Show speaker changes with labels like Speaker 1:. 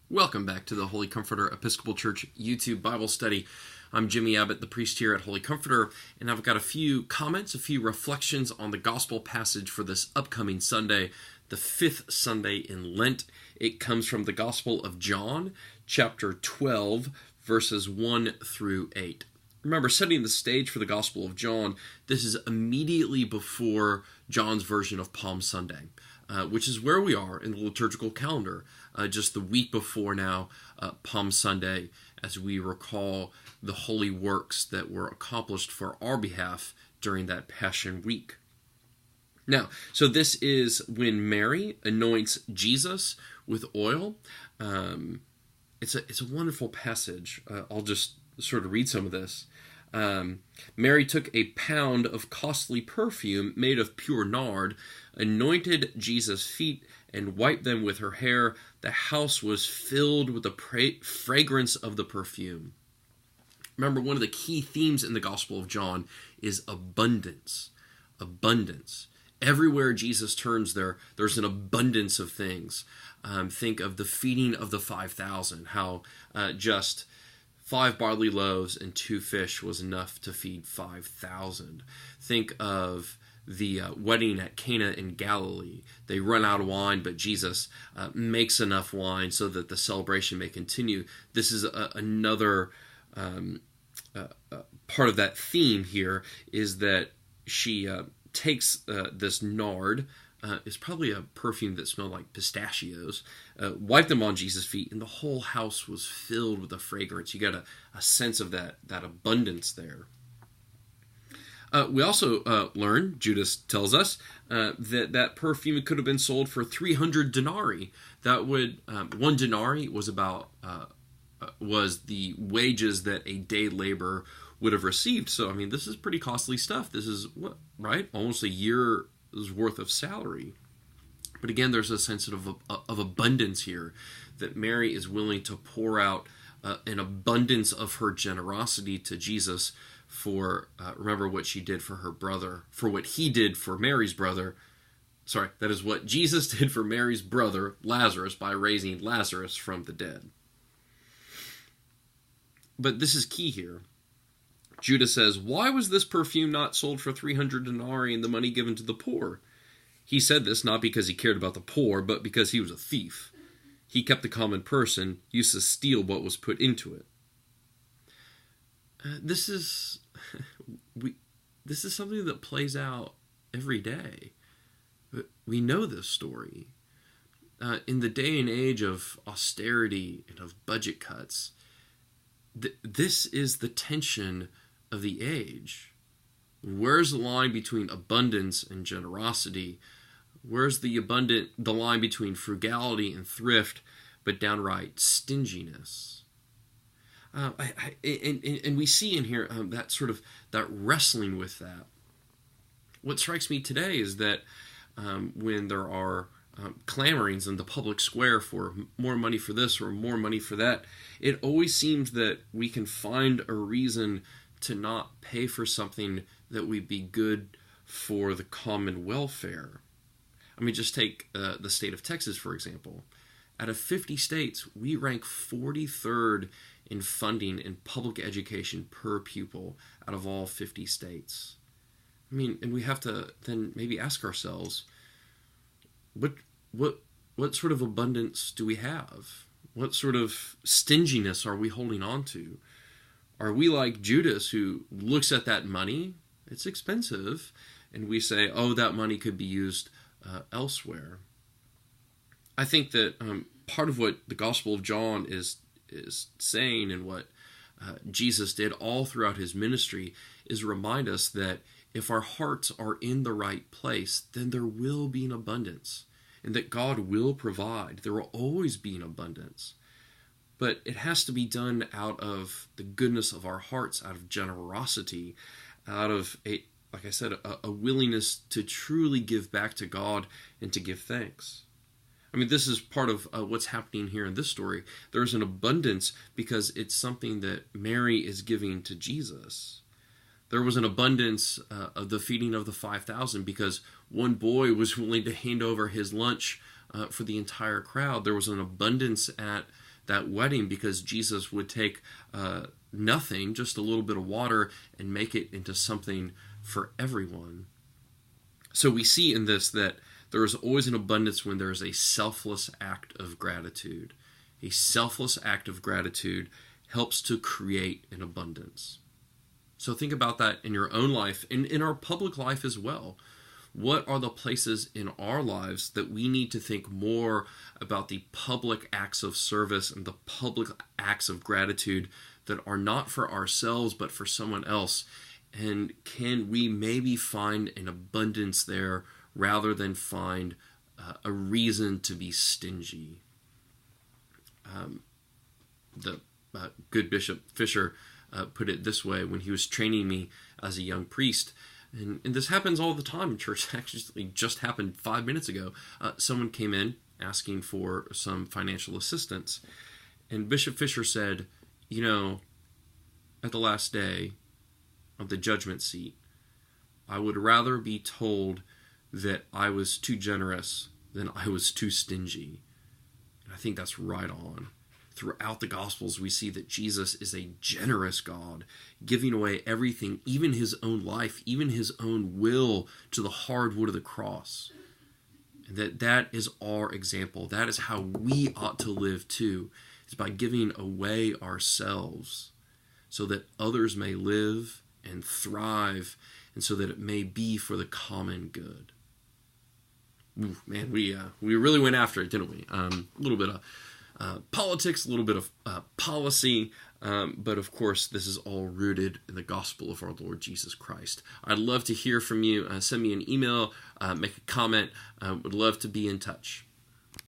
Speaker 1: Welcome back to the Holy Comforter Episcopal Church YouTube Bible study. I'm Jimmy Abbott, the priest here at Holy Comforter, and I've got a few comments, a few reflections on the gospel passage for this upcoming Sunday, the fifth Sunday in Lent. It comes from the Gospel of John, chapter 12, verses 1 through 8. Remember, setting the stage for the Gospel of John, this is immediately before John's version of Palm Sunday, which is where we are in the liturgical calendar, just the week before now, Palm Sunday, as we recall the holy works that were accomplished for our behalf during that Passion Week. Now, so this is when Mary anoints Jesus with oil. It's a wonderful passage. I'll just sort of read some of this. Mary took a pound of costly perfume made of pure nard, anointed Jesus' feet, and wiped them with her hair. The house was filled with the fragrance of the perfume. Remember, one of the key themes in the Gospel of John is abundance. Abundance. Everywhere Jesus turns there's an abundance of things. Think of the feeding of the 5,000, how just 5 barley loaves and 2 fish was enough to feed 5,000. Think of the wedding at Cana in Galilee. They run out of wine, but Jesus makes enough wine so that the celebration may continue. This is another part of that theme here, is that she takes this nard, it's probably a perfume that smelled like pistachios, wiped them on Jesus' feet, and the whole house was filled with the fragrance. You got a sense of that abundance there. We also learn, Judas tells us, that perfume could have been sold for 300 denarii. That would, 1 denarii was was the wages that a day laborer would have received. So, I mean, this is pretty costly stuff. This is, almost a year's worth of salary. But again, there's a sense of abundance here, that Mary is willing to pour out an abundance of her generosity to Jesus for, remember what she did for her brother, for what he did for Mary's brother. Sorry, that is what Jesus did for Mary's brother, Lazarus, by raising Lazarus from the dead. But this is key here. Judas says, "Why was this perfume not sold for 300 denarii and the money given to the poor?" He said this not because he cared about the poor, but because he was a thief. He kept the common purse and used to steal what was put into it. This is something that plays out every day. We know this story. In the day and age of austerity and of budget cuts, this is the tension of the age. Where's the line between abundance and generosity? Where's the line between frugality and thrift, but downright stinginess? And we see in here that wrestling with that. What strikes me today is that when there are clamorings in the public square for more money for this or more money for that, it always seems that we can find a reason to not pay for something that would be good for the common welfare. I mean, just take the state of Texas, for example. Out of 50 states, we rank 43rd in funding in public education per pupil out of all 50 states. I mean, and we have to then maybe ask ourselves, what sort of abundance do we have? What sort of stinginess are we holding on to? Are we like Judas, who looks at that money, it's expensive, and we say, oh, that money could be used elsewhere? I think that part of what the Gospel of John is saying, and what Jesus did all throughout his ministry, is remind us that if our hearts are in the right place, then there will be an abundance, and that God will provide. There will always be an abundance. But it has to be done out of the goodness of our hearts, out of generosity, out of, like I said, a willingness to truly give back to God and to give thanks. I mean, this is part of what's happening here in this story. There's an abundance because it's something that Mary is giving to Jesus. There was an abundance of the feeding of the 5,000 because one boy was willing to hand over his lunch for the entire crowd. There was an abundance at that wedding because Jesus would take nothing, just a little bit of water, and make it into something for everyone. So we see in this that there is always an abundance when there is a selfless act of gratitude. A selfless act of gratitude helps to create an abundance. So think about that in your own life and in our public life as well. What are the places in our lives that we need to think more about the public acts of service and the public acts of gratitude that are not for ourselves but for someone else? And can we maybe find an abundance there rather than find a reason to be stingy? The good Bishop Fisher put it this way when he was training me as a young priest. And this happens all the time in church. Actually, just happened 5 minutes ago. Someone came in asking for some financial assistance. And Bishop Fisher said, at the last day of the judgment seat, I would rather be told that I was too generous than I was too stingy. And I think that's right on. Throughout the Gospels, we see that Jesus is a generous God, giving away everything, even his own life, even his own will, to the hard wood of the cross. And that is our example. That is how we ought to live too, is by giving away ourselves so that others may live and thrive, and so that it may be for the common good. Ooh, man, we really went after it, didn't we? A little bit of politics, a little bit of policy, but of course this is all rooted in the gospel of our Lord Jesus Christ. I'd love to hear from you. Send me an email, make a comment. Would love to be in touch.